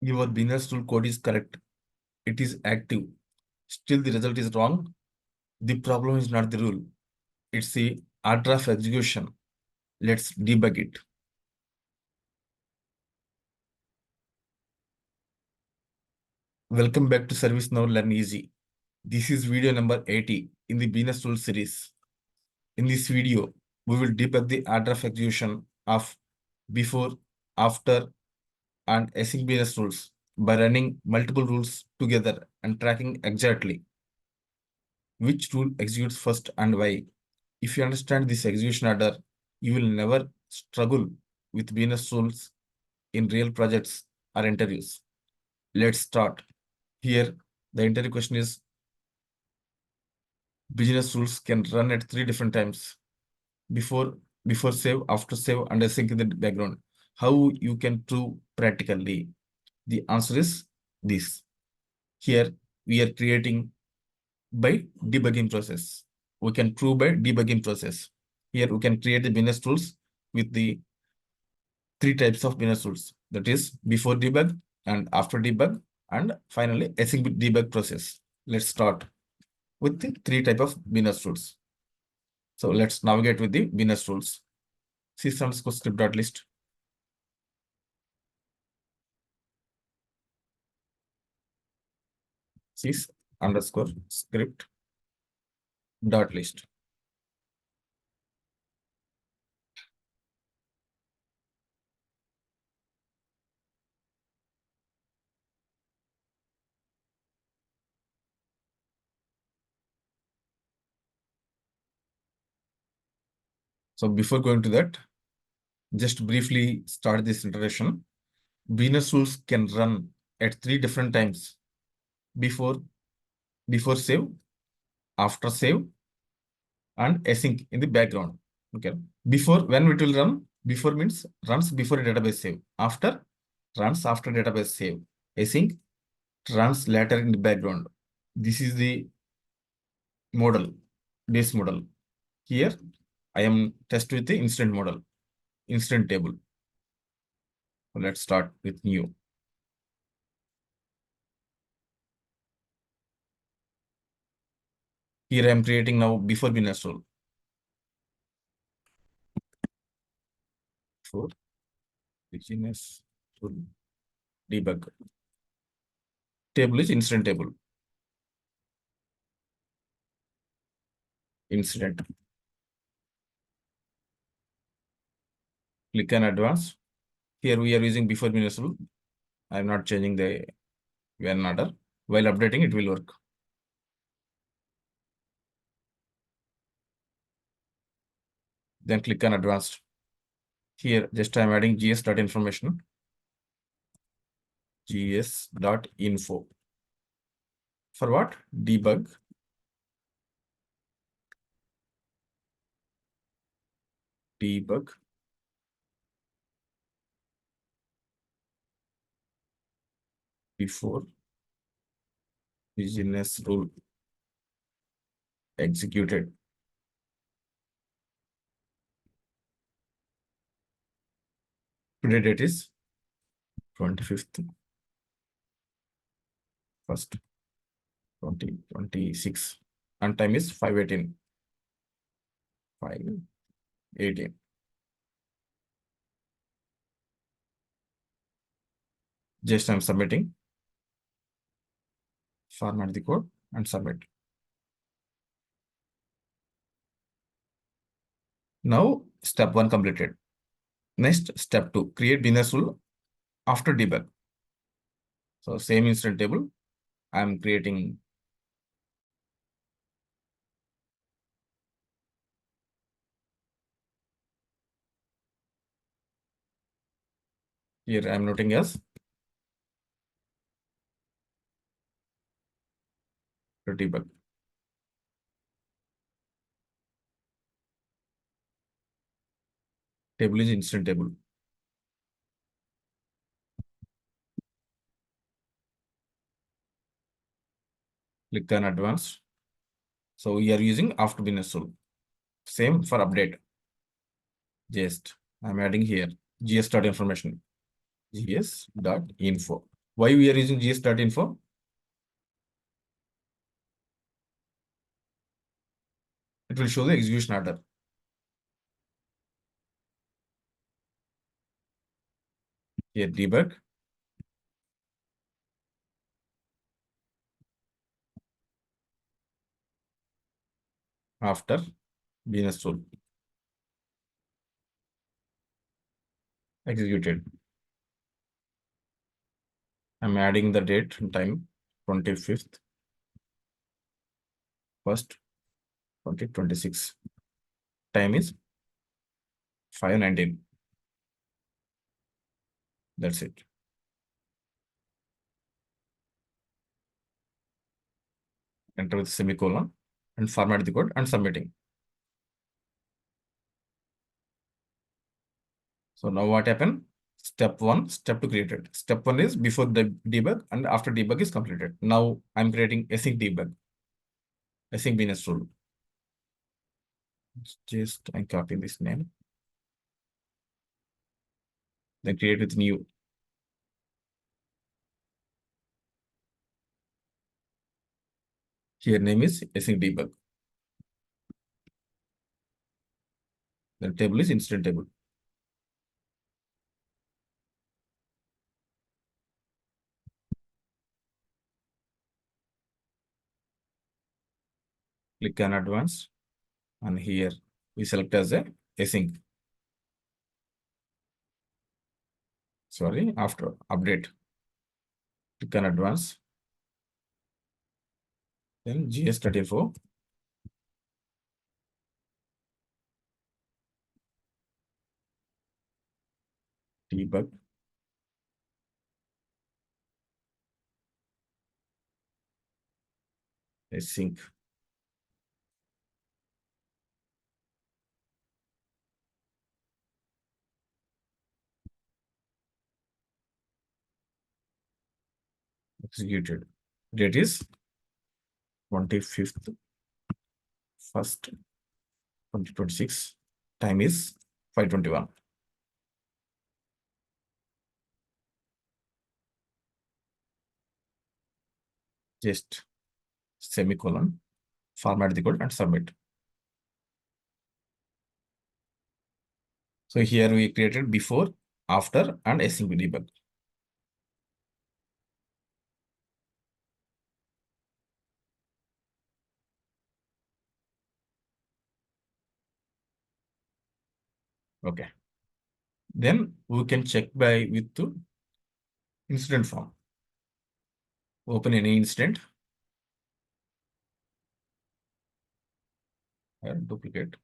Your business rule code is correct. It is active. Still, the result is wrong. The problem is not the rule. It's the order of execution. Let's debug it. Welcome back to ServiceNow Learn Easy. This is video number 80 in the business rule series. In this video, we will debug the order of execution of before, after, and async business rules by running multiple rules together and tracking exactly which rule executes first and why. If you understand this execution order, you will never struggle with business rules in real projects or interviews. Let's start. Here, the interview question is, business rules can run at 3 different times: before, before save, after save, and async in the background. How you can prove practically? The answer is this. Here, we are creating by debugging process. We can prove by debugging process. Here, we can create the business rules with the 3 types of business rules. That is before debug and after debug, and finally async debug process. Let's start with the 3 type of business rules. So let's navigate with the business rules. sys_script.list. sys_script.list. So before going to that, just briefly start this introduction. Business rules can run at 3 different times: before, before save, after save, and async in the background. Okay. Before, when it will run, before means runs before a database save. After, runs after database save. Async runs later in the background. This is the model, base model. Here, I am test with the instant model, instant table. So let's start with new. Here I am creating now before business rule. For business rule debug. Table is instant table. Incident. Click on advanced. Here we are using before business rule. I am not changing the when order. While updating, it will work. Then click on advanced. Here, just I am adding gs.information. gs.info. For what? Debug. Debug. Before business rule executed. Today date is 25th. First 2026 and time is 5:18. 5:18. Just I'm submitting. Format the code and submit. Now step 1 completed. Next, step 2, create business rule after debug. So same instant table, I'm creating. Here I'm noting as debug. Table is instant table. Click on advanced. So we are using after business rule. Same for update. Just I'm adding here gs.information. gs.info. Why we are using gs.info? It will show the execution order. Here debug. After business tool executed. I'm adding the date and time 25th, 1st, 2026. Time is 5:19. That's it. Enter with semicolon and format the code and submitting. So now what happened? Step 1, step 2 created. Step 1 is before the debug and after debug is completed. Now I'm creating async debug, async business rule. Just I'm copying this name. Then create with new. Here name is async debug. The table is incident table. Click on advanced and here we select as a async. Sorry, after update. Click on advanced. Then gs.info. Debug. Async. Executed. Date is 25th, 1st, 2026. Time is 5:21. Just semicolon, format the code and submit. So here we created before, after, and async debug. Okay. Then we can check by with the incident form. Open any incident. Duplicate.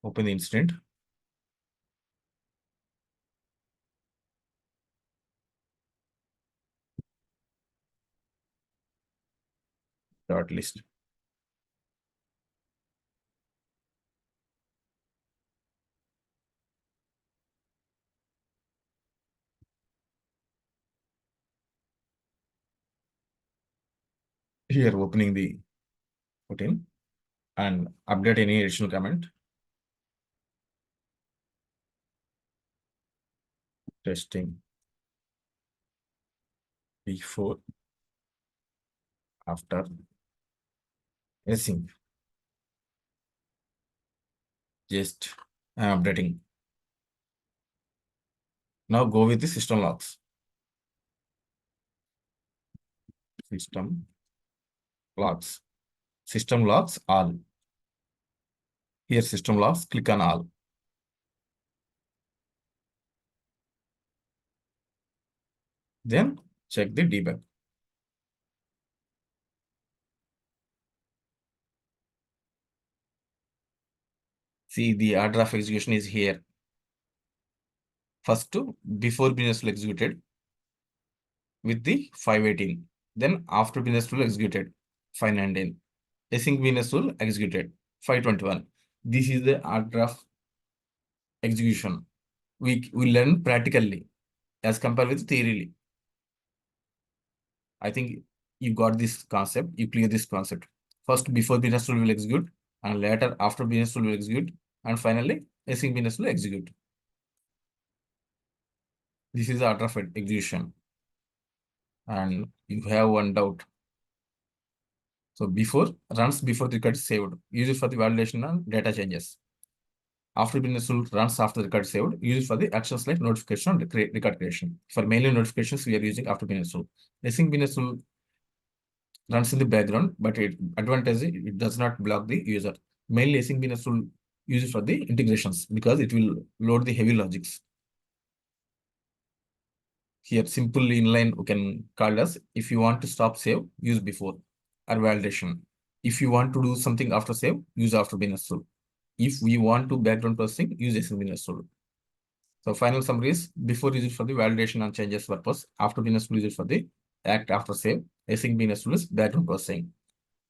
Open the incident. Dot list. Here opening the 14 and update any additional comment. Testing before, after, async. Just I'm updating. Now go with the system logs. System logs. System logs all. Here system logs, click on all. Then check the debug. See the order of execution is here. First before business rule executed with the 5:18. Then after business rule executed 5:19. Async business rule executed 5:21. This is the order of execution. We learn practically as compared with theory. I think you got this concept, you clear this concept. First, before business rule will execute, and later after business rule will execute, and finally async business will execute. This is the order of execution. And you have one doubt. So before runs before the record is saved. Use it for the validation and data changes. After business rule runs after the record is saved. Use it for the actions like notification and record creation. For mainly notifications, we are using after business rule. Async business rule runs in the background, but advantage it does not block the user. Mainly async business rule use it for the integrations because it will load the heavy logics. Here, simple inline we can call as if you want to stop save, use before or validation. If you want to do something after save, use after business rule. If we want to background processing, use async business rule. So final summary is before use it for the validation and changes purpose, after business rule use it for the act after save, async business rule is background processing.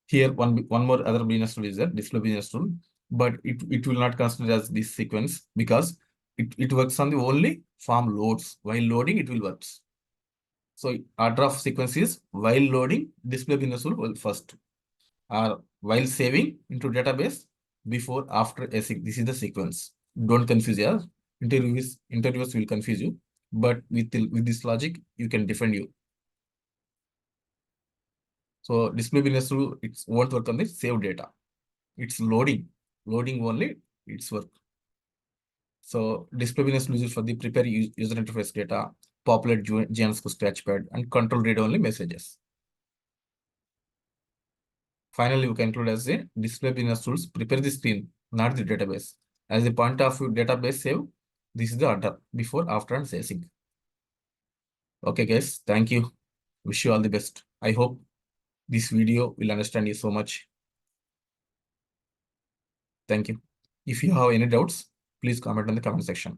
Here, one more other business rule is there, display business rule, but it will not consider as this sequence because it works on the only form loads. While loading, it will work. So order of sequence is while loading, display business rule will first, or while saving into database, before, after async. This is the sequence. Don't confuse here. Interviewers will confuse you, but with this logic, you can defend you. So display business rule, it won't work on the save data. It's loading only, it's work. So display business uses for the prepare user interface data, populate GNS scratchpad, and control read-only messages. Finally, we conclude as a display business tools prepare the screen, not the database. As the point of database save, this is the order before, after, and async. Okay, guys, thank you. Wish you all the best. I hope this video will understand you so much. Thank you. If you have any doubts, please comment in the comment section.